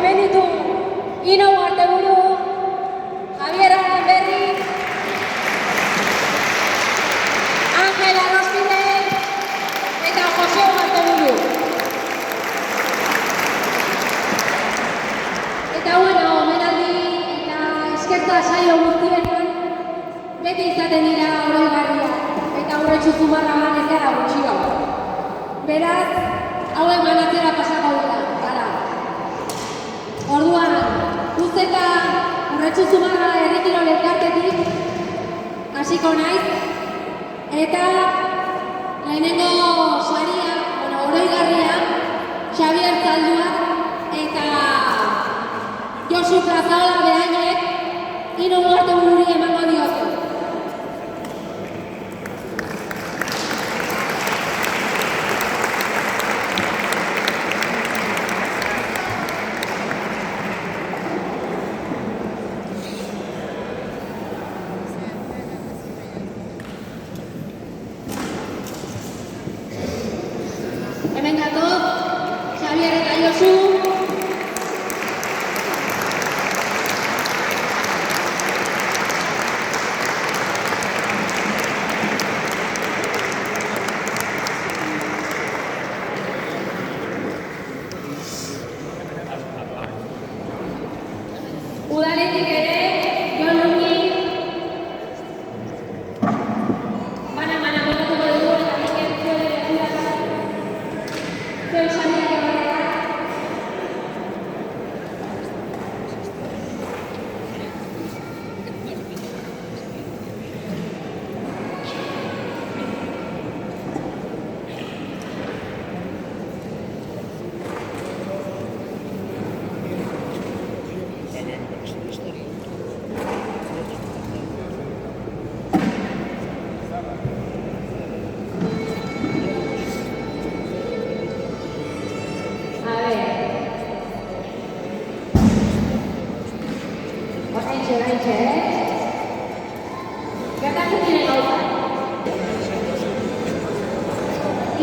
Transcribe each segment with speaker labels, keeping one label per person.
Speaker 1: hemen ditu Ino Arteburu, Javier Aranberri, Angel Arrospide eta Jose Arteburu. Eta omenaldi eta eskertza saio guztietan beti izaten dira oroigarriak eta Urretxu Zumarragan ez gara gutxio. Beraz, hauen banatzera pasako gara. Orduan, guzteta Urretxu Zumarra herri kirol elkartetik hasiko naiz eta lehenengo saria, oroigarria, Xabier Zalduak eta Josu Plazaola behainek Ino Artebururi emango diozu. Hemen gatoz, Xabier eta Josu. Udaletik ere, Jon Lungi, bana botatuko dugu eta Mikel zure zuen sariak ebatera. Oraintxe, gertatzen diren gauza.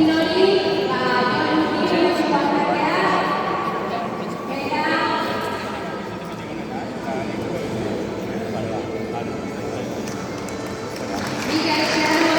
Speaker 1: Inori, Jon Lungi, Zupantzakea, eta Mikel Serrano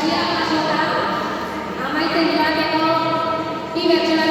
Speaker 1: saria jasota, amaitzen joateko bi bertsolari